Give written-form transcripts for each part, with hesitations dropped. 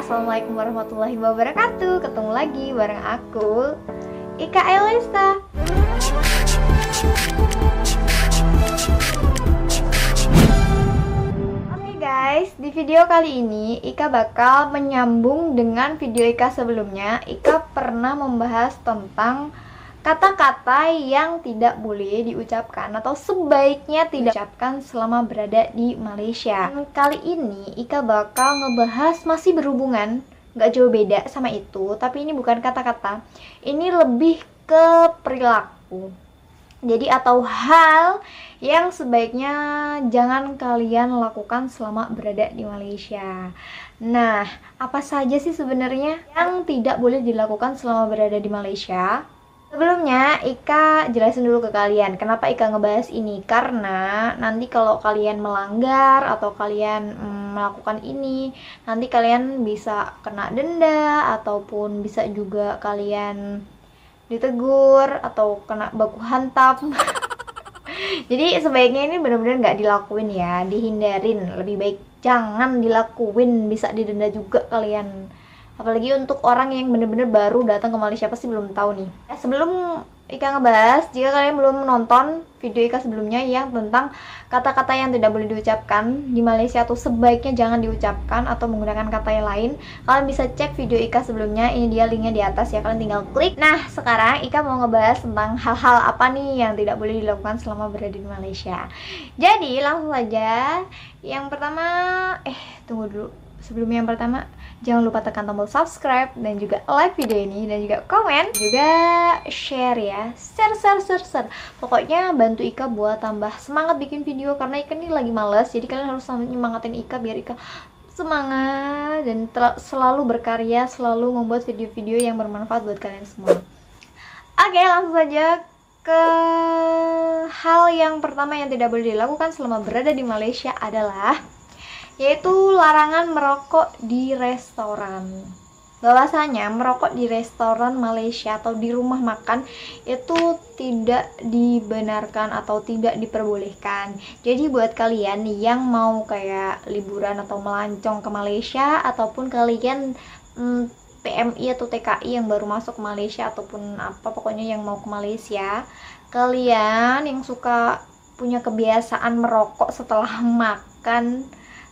Assalamualaikum warahmatullahi wabarakatuh. Ketemu lagi bareng aku, Ika Elesta. Oke guys, di video kali ini Ika bakal menyambung dengan video Ika sebelumnya. Ika pernah membahas tentang kata-kata yang tidak boleh diucapkan atau sebaiknya tidak diucapkan selama berada di Malaysia. Kali ini Ika bakal ngebahas masih berhubungan, nggak jauh beda sama itu, tapi ini bukan kata-kata, ini lebih ke perilaku. Jadi atau hal yang sebaiknya jangan kalian lakukan selama berada di Malaysia. Nah, apa saja sih sebenarnya yang tidak boleh dilakukan selama berada di Malaysia? Sebelumnya, Ika jelasin dulu ke kalian kenapa Ika ngebahas ini. Karena nanti kalau kalian melanggar atau kalian melakukan ini, nanti kalian bisa kena denda ataupun bisa juga kalian ditegur atau kena baku hantam. Jadi sebaiknya ini benar-benar nggak dilakuin ya, dihindarin. Lebih baik jangan dilakuin, bisa didenda juga kalian. Apalagi untuk orang yang bener-bener baru datang ke Malaysia, pasti belum tahu nih. Sebelum Ika ngebahas, jika kalian belum nonton video Ika sebelumnya yang tentang kata-kata yang tidak boleh diucapkan di Malaysia atau sebaiknya jangan diucapkan atau menggunakan kata yang lain, kalian bisa cek video Ika sebelumnya. Ini dia linknya di atas ya, kalian tinggal klik. Nah, sekarang Ika mau ngebahas tentang hal-hal apa nih yang tidak boleh dilakukan selama berada di Malaysia. Jadi langsung saja. Yang pertama, tunggu dulu. Sebelum yang pertama, jangan lupa tekan tombol subscribe dan juga like video ini dan juga komen, juga share ya, share. Pokoknya bantu Ika buat tambah semangat bikin video karena Ika ini lagi males, jadi kalian harus nyemangatin Ika biar Ika semangat dan selalu berkarya, selalu membuat video-video yang bermanfaat buat kalian semua. Oke, langsung saja ke hal yang pertama yang tidak boleh dilakukan selama berada di Malaysia adalah yaitu larangan merokok di restoran. Bahwasanya merokok di restoran Malaysia atau di rumah makan itu tidak dibenarkan atau tidak diperbolehkan. Jadi buat kalian yang mau kayak liburan atau melancong ke Malaysia, ataupun kalian PMI atau TKI yang baru masuk ke Malaysia, ataupun apa pokoknya yang mau ke Malaysia, kalian yang suka punya kebiasaan merokok setelah makan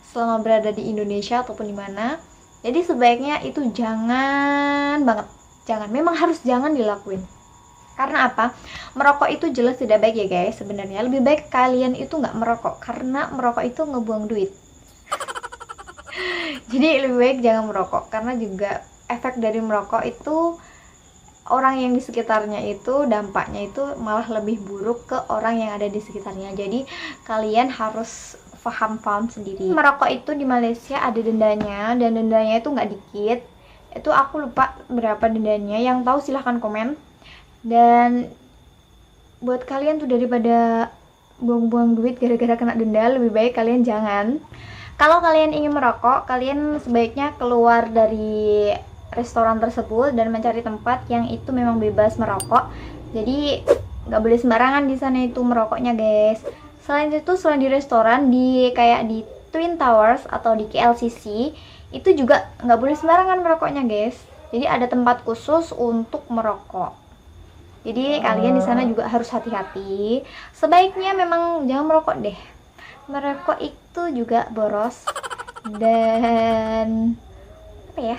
selama berada di Indonesia ataupun di mana, jadi sebaiknya itu jangan banget, memang harus jangan dilakuin. Karena apa? Merokok itu jelas tidak baik ya guys. Sebenarnya lebih baik kalian itu nggak merokok, karena merokok itu ngebuang duit. Jadi lebih baik jangan merokok, karena juga efek dari merokok itu orang yang di sekitarnya itu dampaknya itu malah lebih buruk ke orang yang ada di sekitarnya. Jadi kalian harus paham sendiri. Merokok itu di Malaysia ada dendanya, dan dendanya itu nggak dikit. Itu aku lupa berapa dendanya, yang tahu silahkan komen. Dan buat kalian tuh daripada buang-buang duit gara-gara kena denda, lebih baik kalian jangan. Kalau kalian ingin merokok, kalian sebaiknya keluar dari restoran tersebut dan mencari tempat yang itu memang bebas merokok. Jadi nggak boleh sembarangan di sana itu merokoknya guys. Selain itu, selain di restoran, di kayak di Twin Towers atau di KLCC, itu juga nggak boleh sembarangan merokoknya guys. Jadi ada tempat khusus untuk merokok. Jadi kalian di sana juga harus hati-hati. Sebaiknya memang jangan merokok deh. Merokok itu juga boros. Dan apa ya?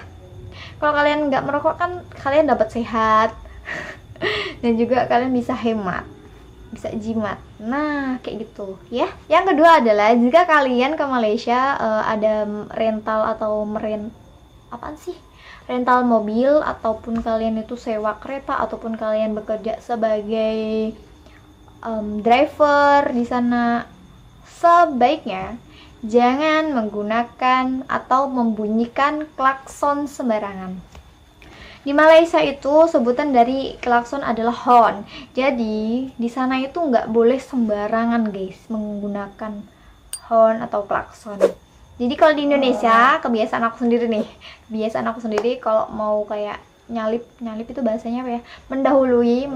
Kalau kalian nggak merokok kan kalian dapat sehat. Dan juga kalian bisa hemat, bisa jimat. Nah kayak gitu ya. Yang kedua adalah jika kalian ke Malaysia ada rental atau rental mobil, ataupun kalian itu sewa kereta, ataupun kalian bekerja sebagai driver di sana, sebaiknya jangan menggunakan atau membunyikan klakson sembarangan. Di Malaysia itu sebutan dari klakson adalah horn. Jadi di sana itu nggak boleh sembarangan guys menggunakan horn atau klakson. Jadi kalau di Indonesia, kebiasaan aku sendiri kalau mau kayak nyalip itu bahasanya apa ya, mendahului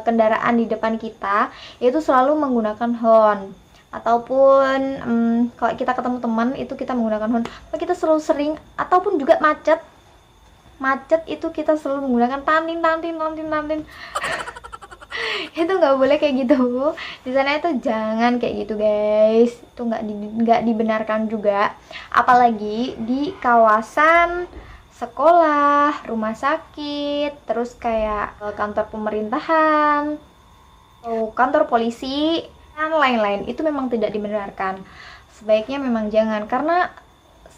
kendaraan di depan kita, itu selalu menggunakan horn. ataupun kalau kita ketemu teman itu kita menggunakan horn. Kalau kita selalu sering ataupun juga macet itu kita selalu menggunakan tantin itu nggak boleh kayak gitu. Di sana itu jangan kayak gitu guys, itu nggak dibenarkan juga, apalagi di kawasan sekolah, rumah sakit, terus kayak kantor pemerintahan, atau kantor polisi dan lain-lain. Itu memang tidak dibenarkan, sebaiknya memang jangan. Karena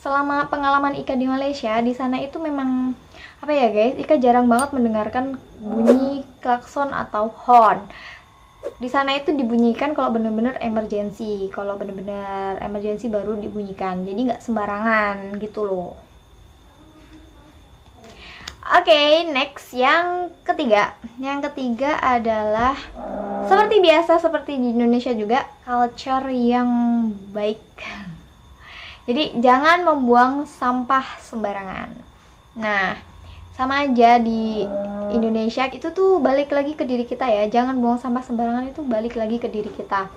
selama pengalaman Ika di Malaysia, di sana itu memang apa ya guys, Ika jarang banget mendengarkan bunyi klakson atau horn. Di sana itu dibunyikan kalau bener-bener emergency, kalau bener-bener emergency baru dibunyikan, jadi nggak sembarangan gitu loh. Oke, next yang ketiga. Yang ketiga adalah seperti biasa, seperti di Indonesia juga, culture yang baik. Jadi jangan membuang sampah sembarangan. Nah, sama aja di Indonesia itu tuh balik lagi ke diri kita ya. Jangan buang sampah sembarangan, itu balik lagi ke diri kita.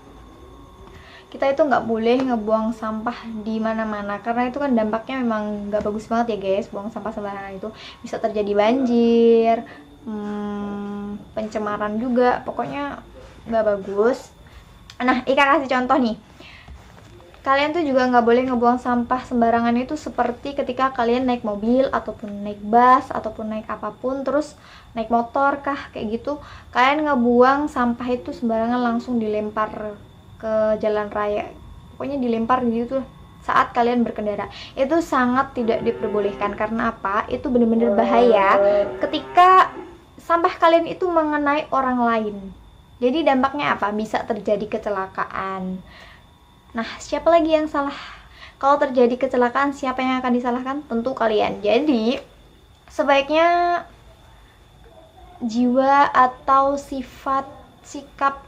Kita itu nggak boleh ngebuang sampah di mana-mana, karena itu kan dampaknya memang nggak bagus banget ya guys. Buang sampah sembarangan itu bisa terjadi banjir, pencemaran juga, pokoknya nggak bagus. Nah, Ika kasih contoh nih. Kalian tuh juga nggak boleh ngebuang sampah sembarangan itu seperti ketika kalian naik mobil ataupun naik bus ataupun naik apapun, terus naik motor kah kayak gitu, kalian ngebuang sampah itu sembarangan langsung dilempar ke jalan raya, pokoknya dilempar gitu saat kalian berkendara. Itu sangat tidak diperbolehkan. Karena apa? Itu benar-benar bahaya ketika sampah kalian itu mengenai orang lain. Jadi dampaknya apa? Bisa terjadi kecelakaan. Nah, siapa lagi yang salah? Kalau terjadi kecelakaan, siapa yang akan disalahkan? Tentu kalian. Jadi, sebaiknya jiwa atau sikap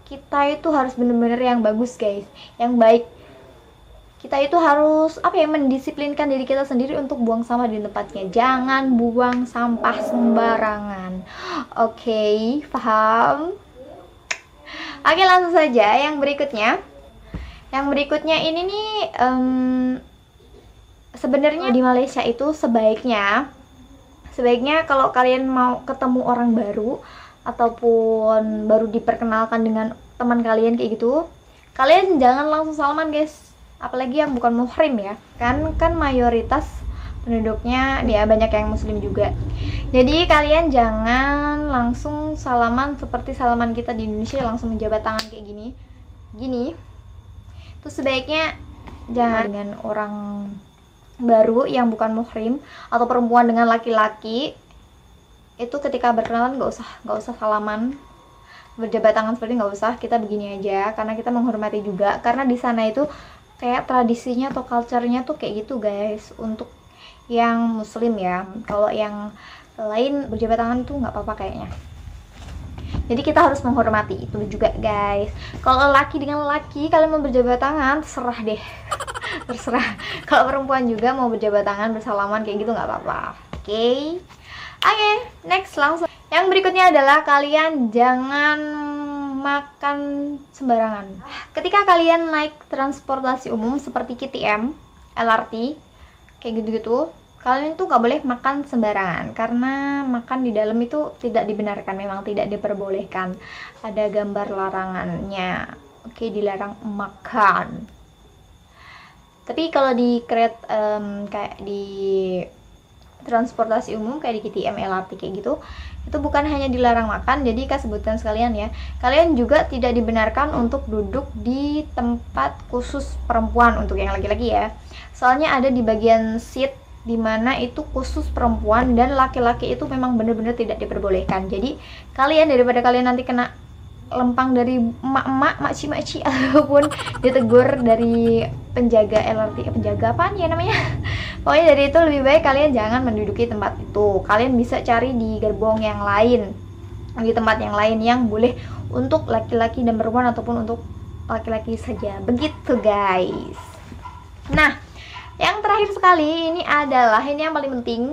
kita itu harus benar-benar yang bagus guys, yang baik. Kita itu harus mendisiplinkan diri kita sendiri untuk buang sampah di tempatnya. Jangan buang sampah sembarangan. Oke, paham? Oke, langsung saja yang berikutnya. Yang berikutnya ini nih, sebenarnya di Malaysia itu sebaiknya kalau kalian mau ketemu orang baru ataupun baru diperkenalkan dengan teman kalian kayak gitu, kalian jangan langsung salaman guys, apalagi yang bukan muhrim ya. Kan mayoritas penduduknya dia banyak yang muslim juga. Jadi kalian jangan langsung salaman seperti salaman kita di Indonesia, langsung menjabat tangan kayak gini. Terus sebaiknya jangan dengan orang baru yang bukan muhrim atau perempuan dengan laki-laki. Itu ketika berkenalan nggak usah salaman, berjabat tangan seperti nggak usah. Kita begini aja karena kita menghormati juga. Karena di sana itu kayak tradisinya atau culture-nya tuh kayak gitu guys, untuk yang muslim ya. Kalau yang lain berjabat tangan itu nggak apa-apa kayaknya. Jadi kita harus menghormati itu juga guys. Kalau laki dengan laki kalian mau berjabat tangan, terserah deh. Terserah. Kalau perempuan juga mau berjabat tangan, bersalaman kayak gitu nggak apa-apa. Oke, next langsung. Yang berikutnya adalah kalian jangan makan sembarangan. Ketika kalian naik transportasi umum seperti KTM, LRT, kayak gitu-gitu, kalian tuh nggak boleh makan sembarangan. Karena makan di dalam itu tidak dibenarkan, memang tidak diperbolehkan. Ada gambar larangannya. Oke, dilarang makan. Tapi kalau di kayak di transportasi umum kayak di KTM, LRT kayak gitu, itu bukan hanya dilarang makan. Jadi Kak sebutkan sekalian ya, kalian juga tidak dibenarkan untuk duduk di tempat khusus perempuan untuk yang laki-laki ya. Soalnya ada di bagian seat dimana itu khusus perempuan dan laki-laki itu memang benar-benar tidak diperbolehkan. Jadi kalian, daripada kalian nanti kena lempang dari emak-emak, makci-makci, ataupun ditegur dari penjaga LRT, penjaga apaan ya namanya, pokoknya dari itu lebih baik kalian jangan menduduki tempat itu. Kalian bisa cari di gerbong yang lain, di tempat yang lain yang boleh untuk laki-laki dan perempuan ataupun untuk laki-laki saja, begitu guys. Nah, yang terakhir sekali ini adalah ini yang paling penting,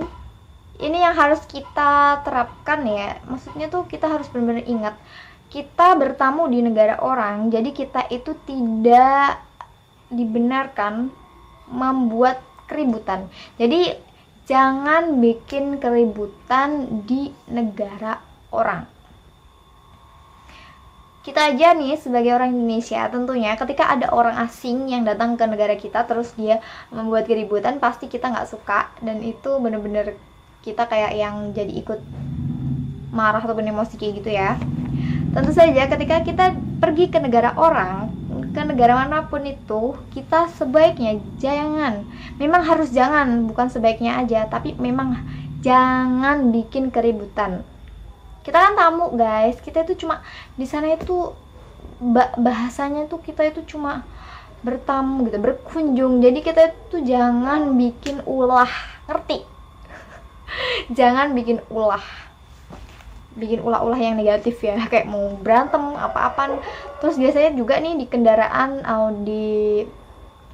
ini yang harus kita terapkan ya. Maksudnya tuh kita harus benar-benar ingat, kita bertamu di negara orang, jadi kita itu tidak dibenarkan membuat keributan. Jadi jangan bikin keributan di negara orang. Kita aja nih sebagai orang Indonesia, tentunya ketika ada orang asing yang datang ke negara kita terus dia membuat keributan, pasti kita nggak suka, dan itu bener-bener kita kayak yang jadi ikut marah ataupun emosi kayak gitu ya. Tentu saja ketika kita pergi ke negara orang, ke negara manapun itu, kita sebaiknya jangan, memang harus jangan, bukan sebaiknya aja, tapi memang jangan bikin keributan. Kita kan tamu guys, kita itu cuma di sana itu bahasanya tuh kita itu cuma bertamu gitu, berkunjung. Jadi kita itu jangan bikin ulah, ngerti? Jangan bikin ulah yang negatif ya, kayak mau berantem apa-apaan. Terus biasanya juga nih di kendaraan Audi,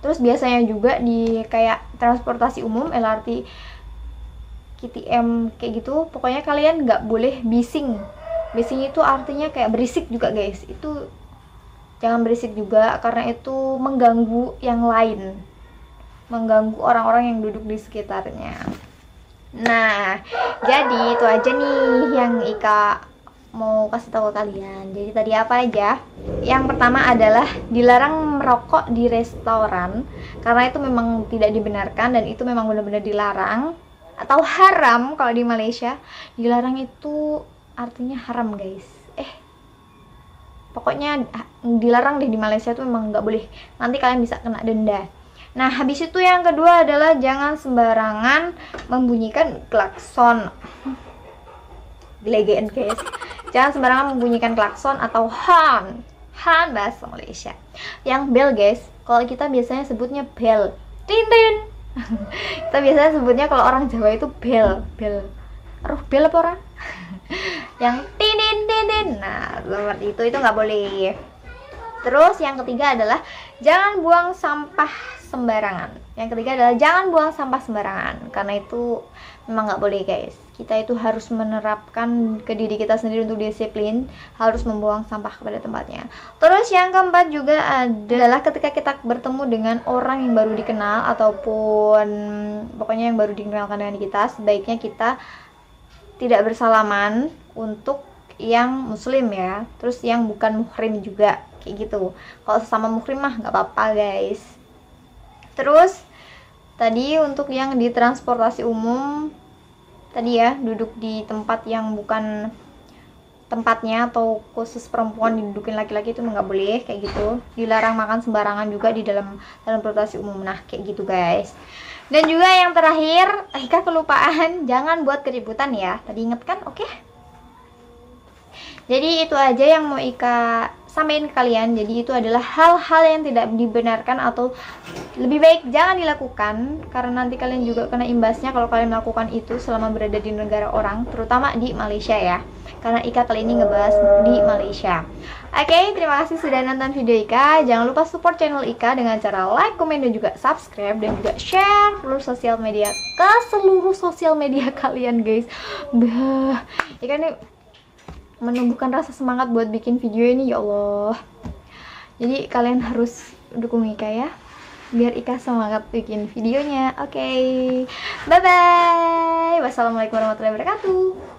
terus biasanya juga di kayak transportasi umum, LRT, KTM kayak gitu, pokoknya kalian nggak boleh bising. Bising itu artinya kayak berisik juga guys, itu jangan berisik juga, karena itu mengganggu yang lain, mengganggu orang-orang yang duduk di sekitarnya. Nah, jadi itu aja nih yang Ika mau kasih tahu ke kalian. Jadi tadi apa aja? Yang pertama adalah dilarang merokok di restoran, karena itu memang tidak dibenarkan dan itu memang benar-benar dilarang atau haram. Kalau di Malaysia dilarang itu artinya haram guys. Pokoknya dilarang deh di Malaysia, itu memang nggak boleh, nanti kalian bisa kena denda. Nah, habis itu yang kedua adalah jangan sembarangan membunyikan klakson. Gelegean guys. Jangan sembarangan membunyikan klakson atau horn bahasa Malaysia. Yang bell guys, kalau kita biasanya sebutnya bell. Tin tin. Kita biasanya sebutnya kalau orang Jawa itu bell. Aduh, bell apa orang? Yang tin tin tin. Nah, seperti itu nggak boleh. Terus yang ketiga adalah jangan buang sampah sembarangan. Yang ketiga adalah jangan buang sampah sembarangan, karena itu memang nggak boleh guys. Kita itu harus menerapkan ke diri kita sendiri untuk disiplin, harus membuang sampah kepada tempatnya. Terus yang keempat juga adalah ketika kita bertemu dengan orang yang baru dikenal ataupun pokoknya yang baru dikenalkan dengan kita, sebaiknya kita tidak bersalaman untuk yang muslim ya, terus yang bukan muhrim juga kayak gitu. Kalau sesama muhrim mah nggak apa-apa guys. Terus tadi untuk yang di transportasi umum tadi ya, duduk di tempat yang bukan tempatnya atau khusus perempuan didudukin laki-laki itu nggak boleh kayak gitu. Dilarang makan sembarangan juga di dalam transportasi umum. Nah kayak gitu guys. Dan juga yang terakhir, Ika kelupaan, jangan buat keributan ya. Tadi inget kan? Oke. Jadi itu aja yang mau Ika sampaikan ke kalian. Jadi itu adalah hal-hal yang tidak dibenarkan atau lebih baik jangan dilakukan, karena nanti kalian juga kena imbasnya kalau kalian melakukan itu selama berada di negara orang, terutama di Malaysia ya, karena Ika kali ini ngebahas di Malaysia. Oke, terima kasih sudah nonton video Ika. Jangan lupa support channel Ika dengan cara like, komen, dan juga subscribe, dan juga share seluruh sosial media ke seluruh sosial media kalian guys. Ika nih menumbuhkan rasa semangat buat bikin video ini, ya Allah. Jadi kalian harus dukung Ika ya, biar Ika semangat bikin videonya. Oke, bye bye. Wassalamualaikum warahmatullahi wabarakatuh.